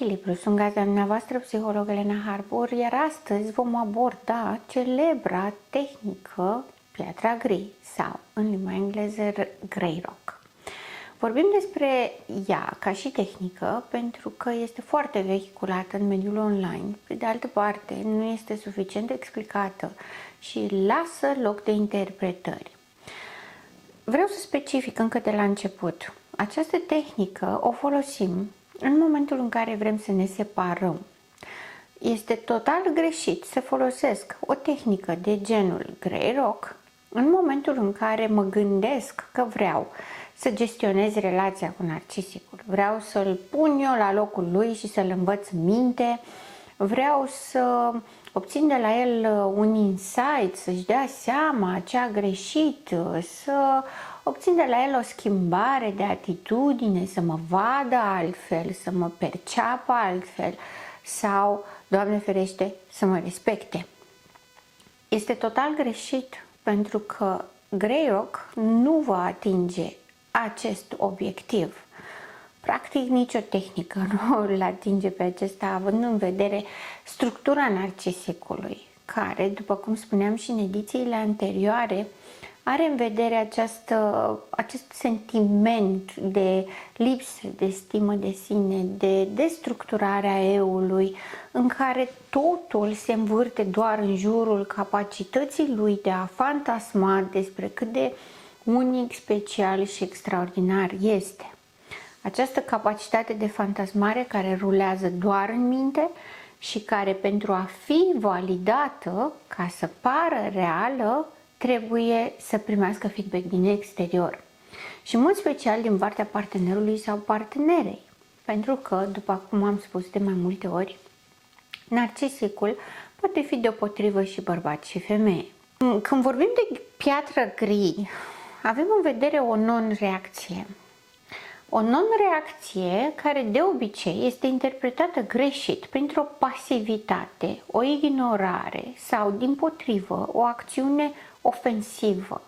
Echilibru. Sunt gazda dumneavoastră, psiholog Elena Harbour, iar astăzi vom aborda celebra tehnică piatra gri sau, în limba engleză, grey rock. Vorbim despre ea ca și tehnică pentru că este foarte vehiculată în mediul online. Pe de altă parte, nu este suficient de explicată și lasă loc de interpretări. Vreau să specific încă de la început. Această tehnică o folosim în momentul în care vrem să ne separăm. Este total greșit să folosesc o tehnică de genul grey rock în momentul în care mă gândesc că vreau să gestionez relația cu narcisicul. Vreau să-l pun eu la locul lui și să-l învăț minte. Vreau să obțin de la el un insight, să-și dea seama ce a greșit, să obțin de la el o schimbare de atitudine, să mă vadă altfel, să mă perceapă altfel sau, Doamne ferește, să mă respecte. Este total greșit pentru că grey rock nu va atinge acest obiectiv. Practic nicio tehnică nu îl atinge pe acesta, având în vedere structura narcisicului, care, după cum spuneam și în edițiile anterioare, are în vedere acest sentiment de lipsă de stimă de sine, de destructurare a eu-ului, în care totul se învârte doar în jurul capacității lui de a fantasma despre cât de unic, special și extraordinar este. Această capacitate de fantasmare care rulează doar în minte și care, pentru a fi validată, ca să pară reală, trebuie să primească feedback din exterior. Și în mod special din partea partenerului sau partenerei. Pentru că, după cum am spus de mai multe ori, narcisicul poate fi deopotrivă și bărbat și femeie. Când vorbim de piatră gri, avem în vedere o non-reacție. O non-reacție care de obicei este interpretată greșit printr-o pasivitate, o ignorare sau, dimpotrivă, o acțiune ofensivă.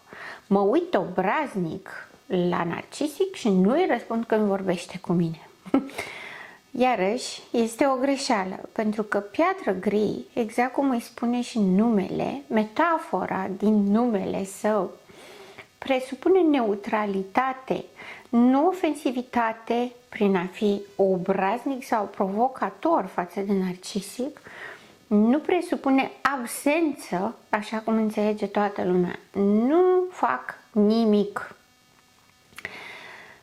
Mă uit obraznic la narcisic și nu îi răspund când vorbește cu mine. Iarăși, este o greșeală, pentru că piatră gri, exact cum îi spune și numele, metafora din numele său, presupune neutralitate, nu ofensivitate prin a fi obraznic sau provocator față de narcisic, nu presupune absență, așa cum înțelege toată lumea. Nu fac nimic.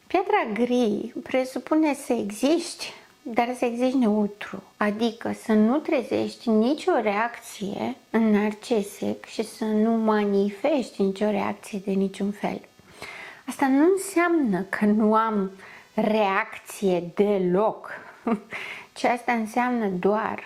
Piatra gri presupune să existi, dar să existi neutru, adică să nu trezești nicio reacție în narcisic și să nu manifesti nicio reacție de niciun fel. Asta nu înseamnă că nu am reacție deloc, ci asta înseamnă doar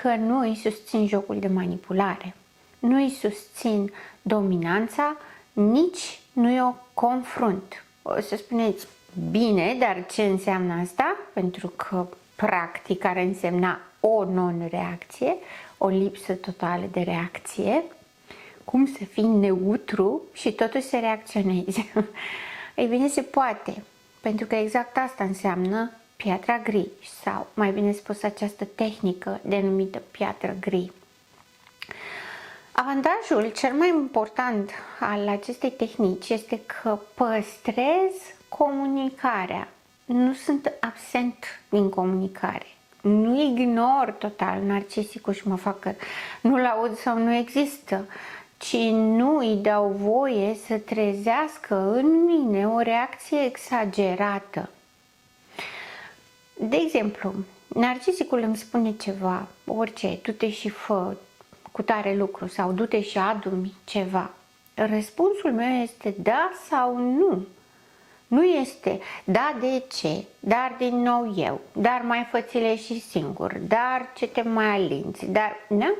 că nu îi susțin jocul de manipulare, nu îi susțin dominanța, nici nu o confrunt. O să spuneți, bine, dar ce înseamnă asta? Pentru că practic ar însemna o non-reacție, o lipsă totală de reacție. Cum să fii neutru și totuși să reacționezi? Ei bine, se poate, pentru că exact asta înseamnă piatra gri sau, mai bine spus, această tehnică denumită piatră gri. Avantajul cel mai important al acestei tehnici este că păstrez comunicarea. Nu sunt absent din comunicare. Nu ignor total narcisicul și mă fac că nu-l aud sau nu există, ci nu îi dau voie să trezească în mine o reacție exagerată. De exemplu, narcisicul îmi spune ceva, orice, du-te și fă cu tare lucru sau du-te și adu-mi ceva. Răspunsul meu este da sau nu. Nu este da, de ce, dar din nou eu, dar mai fă-ți-le și singur, dar ce te mai alinți, dar da?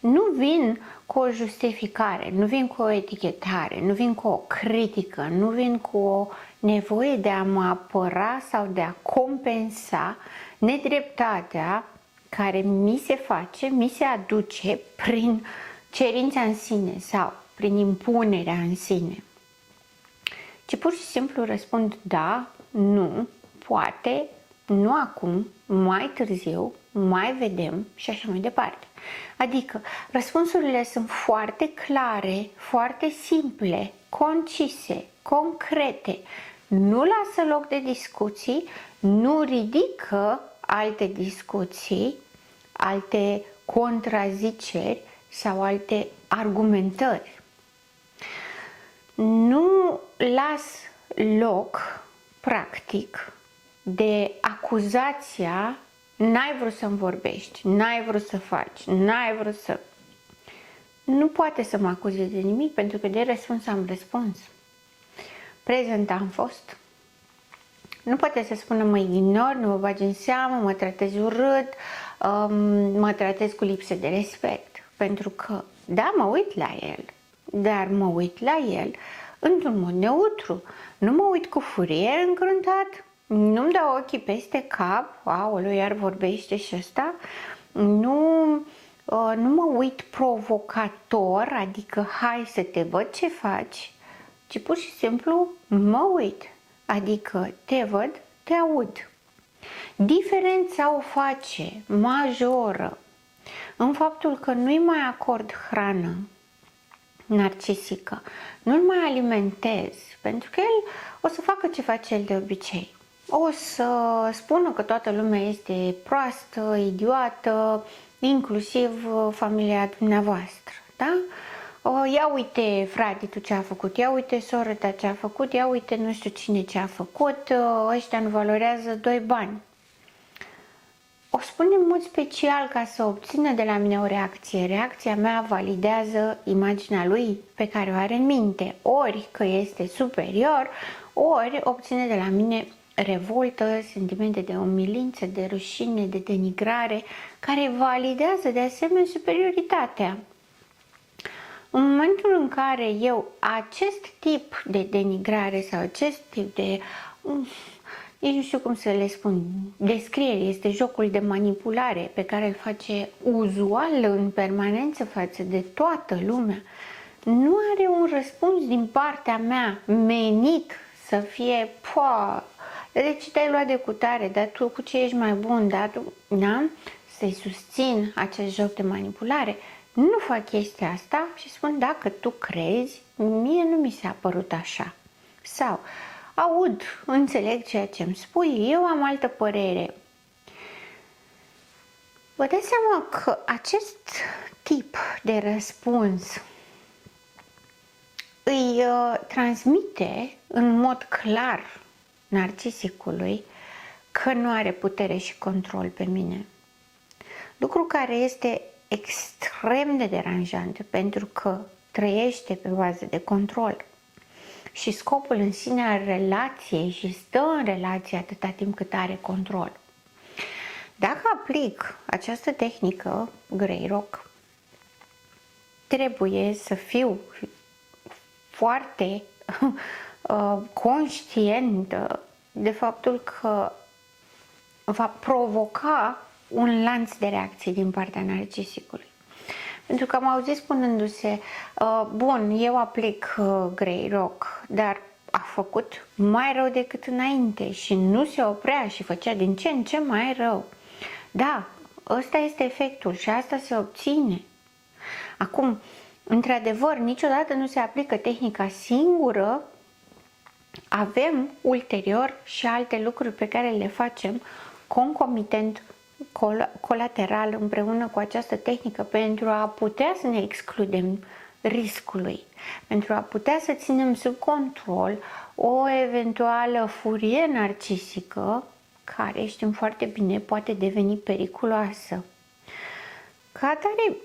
Nu vin cu o justificare, nu vin cu o etichetare, nu vin cu o critică, nu vin cu o nevoie de a mă apăra sau de a compensa nedreptatea care mi se face, mi se aduce prin cerința în sine sau prin impunerea în sine. Ci pur și simplu răspund da, nu, poate, nu acum, mai târziu, mai vedem și așa mai departe. Adică răspunsurile sunt foarte clare, foarte simple, concise, concrete, nu lasă loc de discuții, nu ridică alte discuții, alte contraziceri sau alte argumentări. Nu las loc, practic, de acuzația n-ai vrut să-mi vorbești, n-ai vrut să faci, n-ai vrut să... Nu poate să mă acuze de nimic, pentru că de răspuns am răspuns. Prezent am fost. Nu poate să spună mă ignor, nu mă bagi în seamă, mă tratezi urât, mă tratez cu lipsă de respect. Pentru că, da, mă uit la el, dar mă uit la el într-un mod neutru. Nu mă uit cu furie încruntat, nu-mi dau ochii peste cap, aoleu, iar vorbește și ăsta, nu mă uit provocator, adică hai să te văd ce faci, ci pur și simplu mă uit, adică te văd, te aud. Diferența o face majoră în faptul că nu-i mai acord hrană narcisică, nu-l mai alimentez, pentru că el o să facă ce face el de obicei. O să spună că toată lumea este proastă, idiotă, inclusiv familia dumneavoastră, da? Ia uite, frate, tu ce a făcut, ia uite, soră ta ce a făcut, ia uite, nu știu cine ce a făcut, ăștia nu valorează 2 bani. O spun în mod special ca să obțină de la mine o reacție. Reacția mea validează imaginea lui pe care o are în minte. Ori că este superior, ori obține de la mine revoltă, sentimente de umilință, de rușine, de denigrare, care validează de asemenea superioritatea. În momentul în care eu acest tip de denigrare sau acest tip de... nici nu știu cum să le spun, descriere, este jocul de manipulare pe care îl face uzual în permanență față de toată lumea, nu are un răspuns din partea mea menit să fie, deci te-ai luat de cutare, dar tu cu ce ești mai bun, dar tu, da? Să-i susțin acest joc de manipulare. Nu fac chestia asta și spun, dacă tu crezi, mie nu mi s-a părut așa. Sau, aud, înțeleg ceea ce îmi spui, eu am altă părere. Vă dați seama că acest tip de răspuns îi transmite în mod clar narcisicului că nu are putere și control pe mine. Lucru care este extrem de deranjant, pentru că trăiește pe bază de control. Și scopul în sine al relației și stă în relație atâta timp cât are control. Dacă aplic această tehnică, Grey Rock, trebuie să fiu foarte conștientă de faptul că va provoca un lanț de reacții din partea narcisicului. Pentru că am auzit spunându-se, bun, eu aplic Grey Rock, dar a făcut mai rău decât înainte și nu se oprea și făcea din ce în ce mai rău. Da, ăsta este efectul și asta se obține. Acum, într-adevăr, niciodată nu se aplică tehnica singură, avem ulterior și alte lucruri pe care le facem concomitent, colateral, împreună cu această tehnică, pentru a putea să ne excludem riscului, pentru a putea să ținem sub control o eventuală furie narcisică, care știm foarte bine poate deveni periculoasă. Ca atare,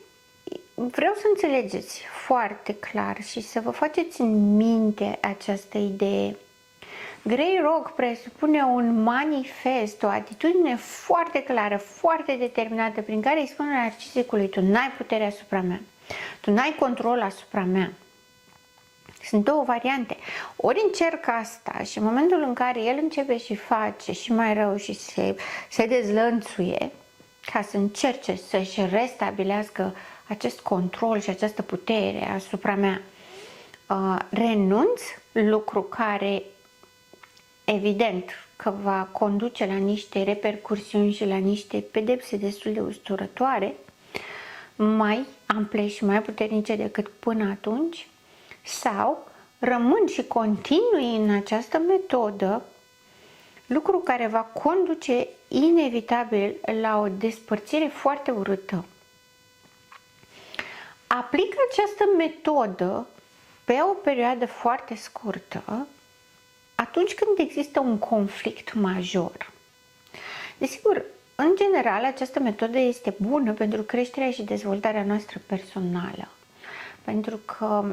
vreau să înțelegeți foarte clar și să vă faceți în minte această idee. Grey Rock presupune un manifest, o atitudine foarte clară, foarte determinată, prin care îi spune narcisicului, tu n-ai putere asupra mea, tu n-ai control asupra mea. Sunt două variante. Ori încerc asta și în momentul în care el începe și face și mai rău și se dezlănțuie, ca să încerce să-și restabilească acest control și această putere asupra mea, renunț, lucru care evident că va conduce la niște repercursiuni și la niște pedepse destul de usturătoare, mai ample și mai puternice decât până atunci, sau rămân și continui în această metodă, lucru care va conduce inevitabil la o despărțire foarte urâtă. Aplică această metodă pe o perioadă foarte scurtă atunci când există un conflict major. Desigur, în general, această metodă este bună pentru creșterea și dezvoltarea noastră personală, pentru că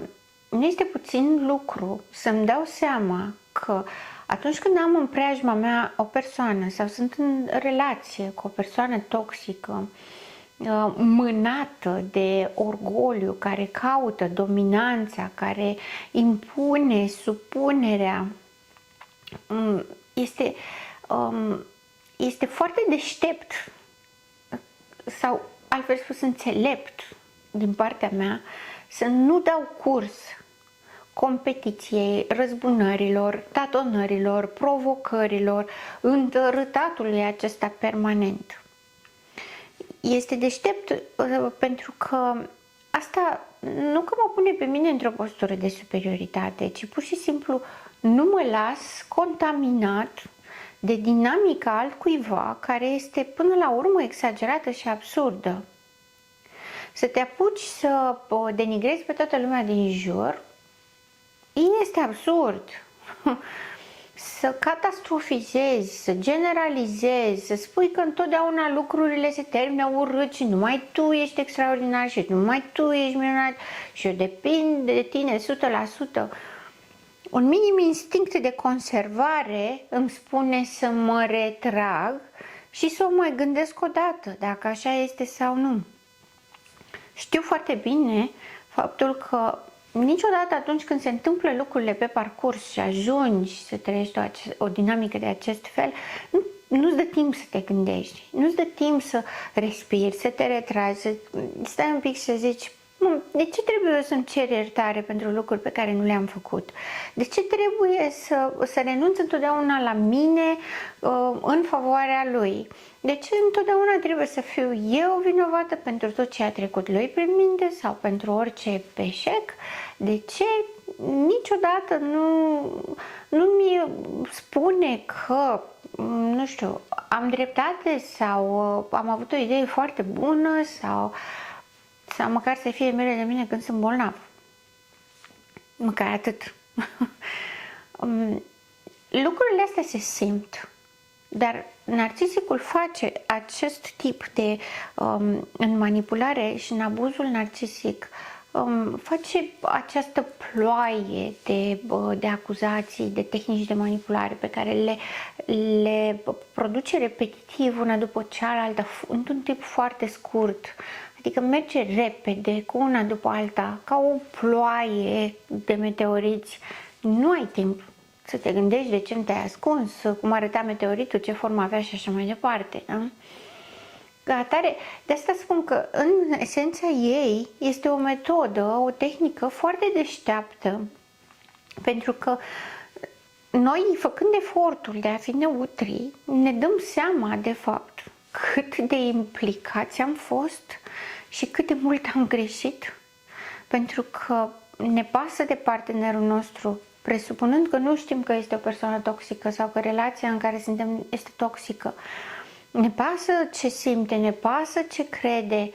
nu este puțin lucru să-mi dau seama că atunci când am în preajma mea o persoană sau sunt în relație cu o persoană toxică, mânată de orgoliu, care caută dominanța, care impune supunerea, este foarte deștept sau, altfel spus, înțelept din partea mea să nu dau curs competiției, răzbunărilor, tatonărilor, provocărilor, întărâtatului acesta permanent. Este deștept pentru că asta nu că mă pune pe mine într-o postură de superioritate, ci pur și simplu nu mă las contaminat de dinamica altcuiva care este până la urmă exagerată și absurdă. Să te apuci să denigrezi pe toată lumea din jur este absurd. Să catastrofizezi, să generalizezi, să spui că întotdeauna lucrurile se termină urât și numai tu ești extraordinar și numai tu ești minunat și eu depind de tine 100%. Un minim instinct de conservare îmi spune să mă retrag și să o mai gândesc o dată, dacă așa este sau nu. Știu foarte bine faptul că niciodată atunci când se întâmplă lucrurile pe parcurs și ajungi să trăiești o dinamică de acest fel, nu-ți dă timp să te gândești, nu-ți dă timp să respiri, să te retragi, să stai un pic și să zici: de ce trebuie să-mi cer iertare pentru lucruri pe care nu le-am făcut? De ce trebuie să renunț întotdeauna la mine în favoarea lui? De ce întotdeauna trebuie să fiu eu vinovată pentru tot ce a trecut lui prin minte sau pentru orice eșec? De ce niciodată nu mi spune că, nu știu, am dreptate sau am avut o idee foarte bună sau măcar să fie milă de mine când sunt bolnav? Măcar atât. Lucrurile astea se simt, dar narcisicul face acest tip de în manipulare și în abuzul narcisic face această ploaie de acuzații, de tehnici de manipulare pe care le produce repetitiv una după cealaltă într-un timp foarte scurt. Adică merge repede, cu una după alta, ca o ploaie de meteoriți. Nu ai timp să te gândești de ce nu te-ai ascuns, cum arăta meteoritul, ce formă avea și așa mai departe. Da? Ca atare, de asta spun că în esența ei este o metodă, o tehnică foarte deșteaptă, pentru că noi, făcând efortul de a fi neutri, ne dăm seama de fapt cât de implicați am fost și cât de mult am greșit, pentru că ne pasă de partenerul nostru, presupunând că nu știm că este o persoană toxică sau că relația în care suntem este toxică. Ne pasă ce simte, ne pasă ce crede.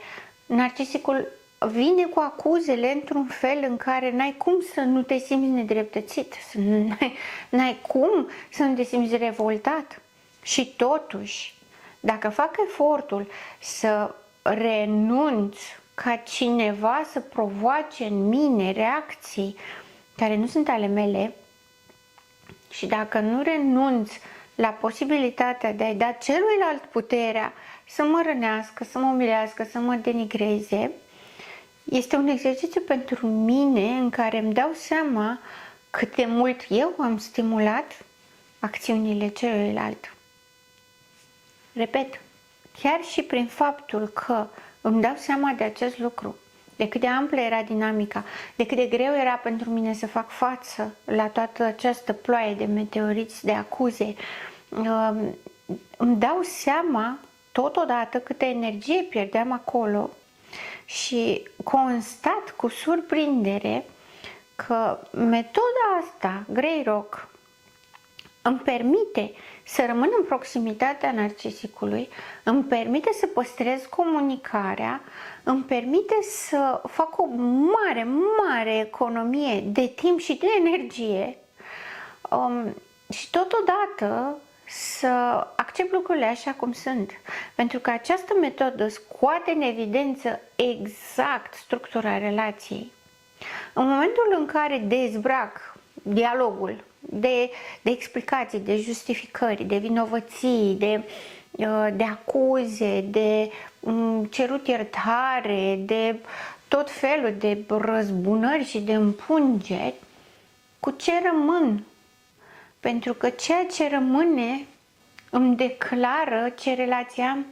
Narcisicul vine cu acuzele într-un fel în care n-ai cum să nu te simți nedreptățit, n-ai cum să nu te simți revoltat. Și totuși, dacă fac efortul să renunț ca cineva să provoace în mine reacții care nu sunt ale mele și dacă nu renunț la posibilitatea de a-i da celuilalt puterea să mă rănească, să mă umilească, să mă denigreze, este un exercițiu pentru mine în care îmi dau seama cât de mult eu am stimulat acțiunile celuilalt. Repet, chiar și prin faptul că îmi dau seama de acest lucru, de cât de amplă era dinamica, de cât de greu era pentru mine să fac față la toată această ploaie de meteoriți, de acuze, îmi dau seama totodată câtă energie pierdeam acolo și constat cu surprindere că metoda asta, Grey Rock, îmi permite să rămân în proximitatea narcisicului, îmi permite să păstrez comunicarea, îmi permite să fac o mare, mare economie de timp și de energie și totodată să accept lucrurile așa cum sunt. Pentru că această metodă scoate în evidență exact structura relației. În momentul în care dezbrac dialogul de explicații, de justificări, de vinovății, de acuze, de cerut iertare, de tot felul de răzbunări și de împungeri, cu ce rămân? Pentru că ceea ce rămâne îmi declară ce relație am.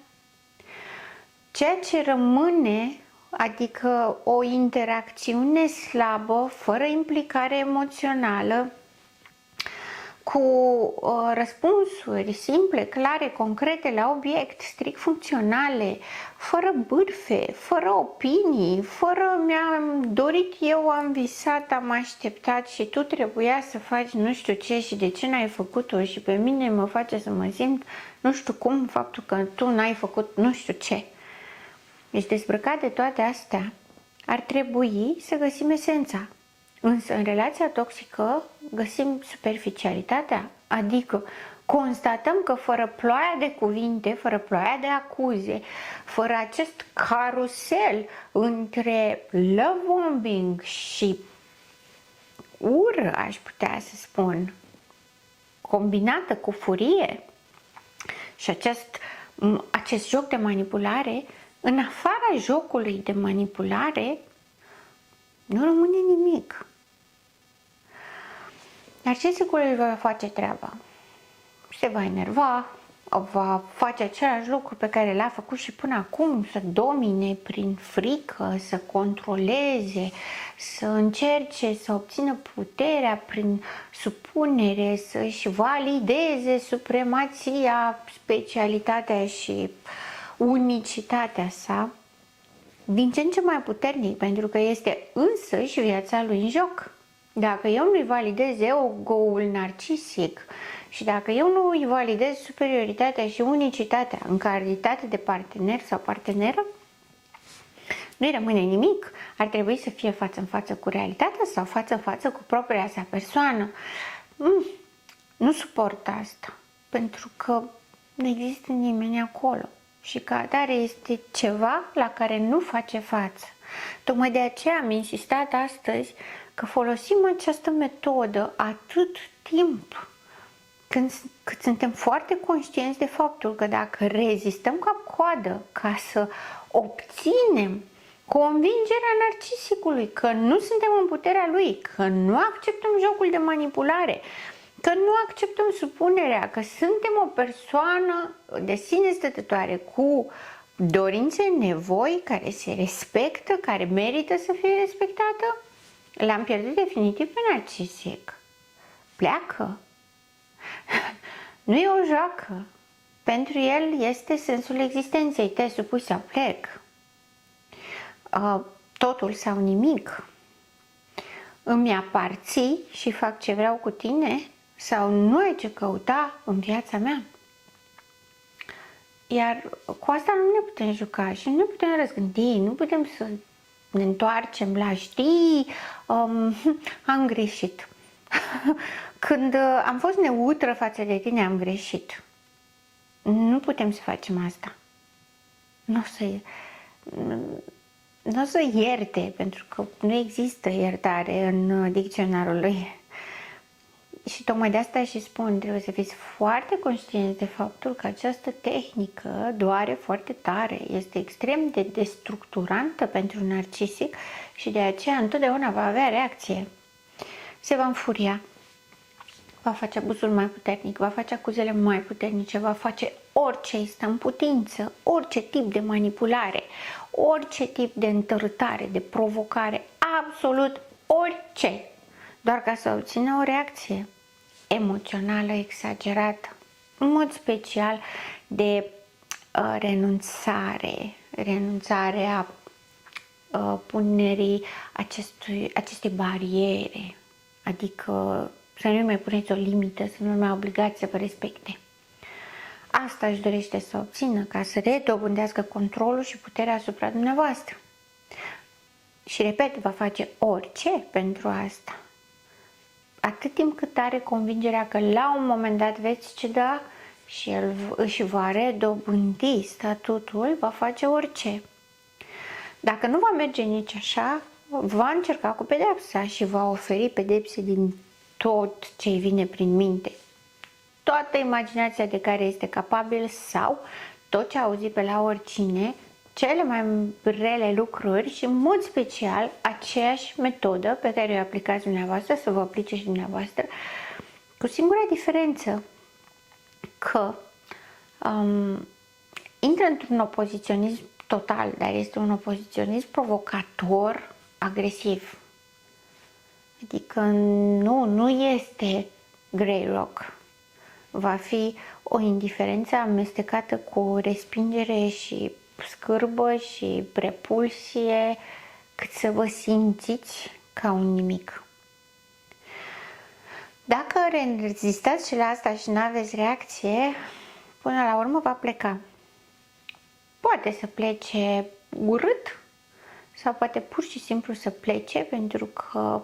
Ceea ce rămâne, adică o interacțiune slabă, fără implicare emoțională, cu răspunsuri simple, clare, concrete, la obiect, strict funcționale, fără bârfe, fără opinii, fără mi-am dorit eu, am visat, am așteptat și tu trebuia să faci nu știu ce și de ce n-ai făcut-o și pe mine mă face să mă simt nu știu cum faptul că tu n-ai făcut nu știu ce. Deci dezbrăcat de toate astea, ar trebui să găsim esența. Însă în relația toxică găsim superficialitatea, adică constatăm că fără ploaia de cuvinte, fără ploaia de acuze, fără acest carusel între love bombing și ură, aș putea să spun, combinată cu furie și acest joc de manipulare, în afara jocului de manipulare nu rămâne nimic. Narcisicul îi va face treaba. Se va enerva, va face același lucru pe care l-a făcut și până acum, să domine prin frică, să controleze, să încerce să obțină puterea prin supunere, să-și valideze supremația, specialitatea și unicitatea sa, din ce în ce mai puternic, pentru că este însăși viața lui în joc. Dacă eu nu-i validez ego-ul narcisic și dacă eu nu îi validez superioritatea și unicitatea în calitate de partener sau parteneră, nu-i rămâne nimic. Ar trebui să fie față în față cu realitatea sau față în față cu propria sa persoană. Nu suport asta, pentru că nu există nimeni acolo. Și ca atare este ceva la care nu face față. Tocmai de aceea am insistat astăzi că folosim această metodă atât timp cât suntem foarte conștienți de faptul că dacă rezistăm cap-coadă ca să obținem convingerea narcisicului că nu suntem în puterea lui, că nu acceptăm jocul de manipulare, că nu acceptăm supunerea, că suntem o persoană de sine stătătoare cu dorințe, nevoi, care se respectă, care merită să fie respectată, l-am pierdut definitiv pe narcisic. Pleacă. Nu e o joacă. Pentru el este sensul existenței. Te supui sau plec. Totul sau nimic. Îmi aparții și fac ce vreau cu tine sau nu ai ce căuta în viața mea. Iar cu asta nu ne putem juca și nu ne putem răzgândi, nu putem să ne întoarcem la știi, am greșit. Când am fost neutră față de tine, am greșit. Nu putem să facem asta. Nu o să ierte, pentru că nu există iertare în dicționarul lui. Și tocmai de asta și spun, trebuie să fiți foarte conștienți de faptul că această tehnică doare foarte tare, este extrem de destructurantă pentru un narcisic și de aceea întotdeauna va avea reacție. Se va înfuria, va face abuzul mai puternic, va face acuzele mai puternice, va face orice îi stă în putință, orice tip de manipulare, orice tip de întărâtare, de provocare, absolut orice, doar ca să obțină o reacție emoțională exagerată, în mod special de renunțarea punerii acestei bariere, adică să nu mai puneți o limită, să nu mai obligați să vă respecte. Asta își dorește să obțină, ca să redobândească controlul și puterea asupra dumneavoastră. Și repet, va face orice pentru asta. Atât timp cât are convingerea că la un moment dat veți ceda și el își va redobândi statutul, va face orice. Dacă nu va merge nici așa, va încerca cu pedepsa și va oferi pedepse din tot ce vine prin minte. Toată imaginația de care este capabil sau tot ce a auzit pe la oricine, cele mai rele lucruri și în mod special aceeași metodă pe care o aplicați dumneavoastră, să vă aplice și dumneavoastră, cu singura diferență că intră într-un opoziționism total, dar este un opoziționism provocator, agresiv. Adică nu este grey rock. Va fi o indiferență amestecată cu respingere și scârbă și repulsie, cât să vă simțiți ca un nimic. Dacă rezistați și la asta și nu aveți reacție, până la urmă va pleca. Poate să plece urât sau poate pur și simplu să plece pentru că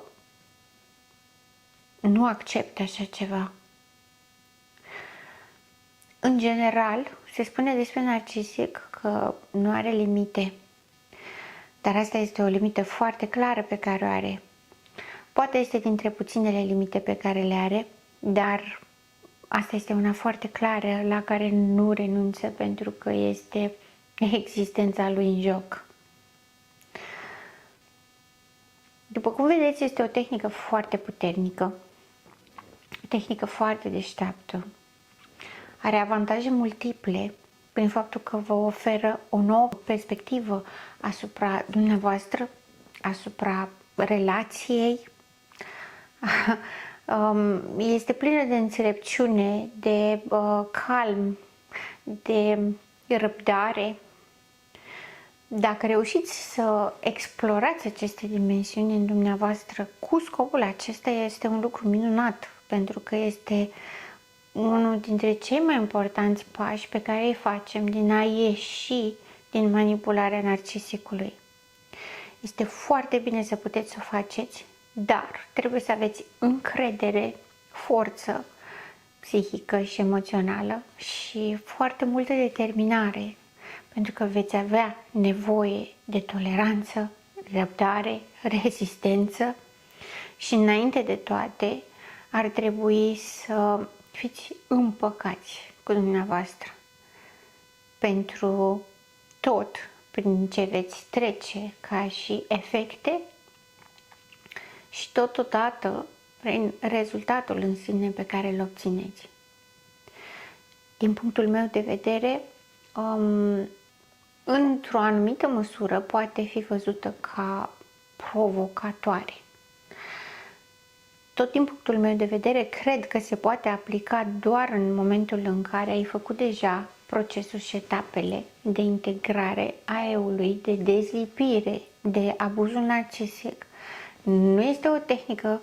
nu acceptă așa ceva. În general, se spune despre narcisic că nu are limite, dar asta este o limită foarte clară pe care o are. Poate este dintre puținele limite pe care le are, dar asta este una foarte clară la care nu renunță pentru că este existența lui în joc. După cum vedeți, este o tehnică foarte puternică, o tehnică foarte deșteaptă. Are avantaje multiple prin faptul că vă oferă o nouă perspectivă asupra dumneavoastră, asupra relației. Este plină de înțelepciune, de calm, de răbdare. Dacă reușiți să explorați aceste dimensiuni în dumneavoastră cu scopul acesta, este un lucru minunat, pentru că este unul dintre cei mai importanți pași pe care îi facem din a ieși din manipularea narcisicului. Este foarte bine să puteți să o faceți, dar trebuie să aveți încredere, forță psihică și emoțională și foarte multă determinare, pentru că veți avea nevoie de toleranță, răbdare, rezistență și înainte de toate ar trebui să fiți împăcați cu dumneavoastră pentru tot prin ce veți trece ca și efecte și totodată prin rezultatul în sine pe care îl obțineți. Din punctul meu de vedere, într-o anumită măsură poate fi văzută ca provocatoare. Tot din punctul meu de vedere, cred că se poate aplica doar în momentul în care ai făcut deja procesul și etapele de integrare a eului, de dezlipire, de abuzul narcisic. Nu este o tehnică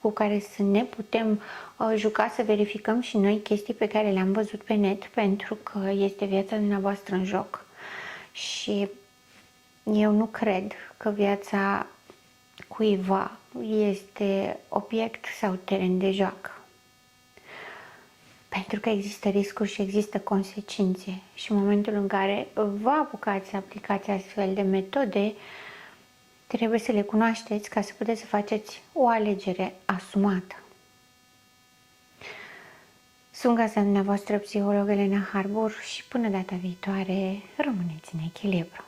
cu care să ne putem juca să verificăm și noi chestii pe care le-am văzut pe net, pentru că este viața dumneavoastră în joc. Și eu nu cred că viața cuiva este obiect sau teren de joacă. Pentru că există riscuri și există consecințe și în momentul în care vă apucați să aplicați astfel de metode, trebuie să le cunoașteți ca să puteți să faceți o alegere asumată. Sunt gazda dumneavoastră, psiholog Elena Harbor, și până data viitoare, rămâneți în echilibru.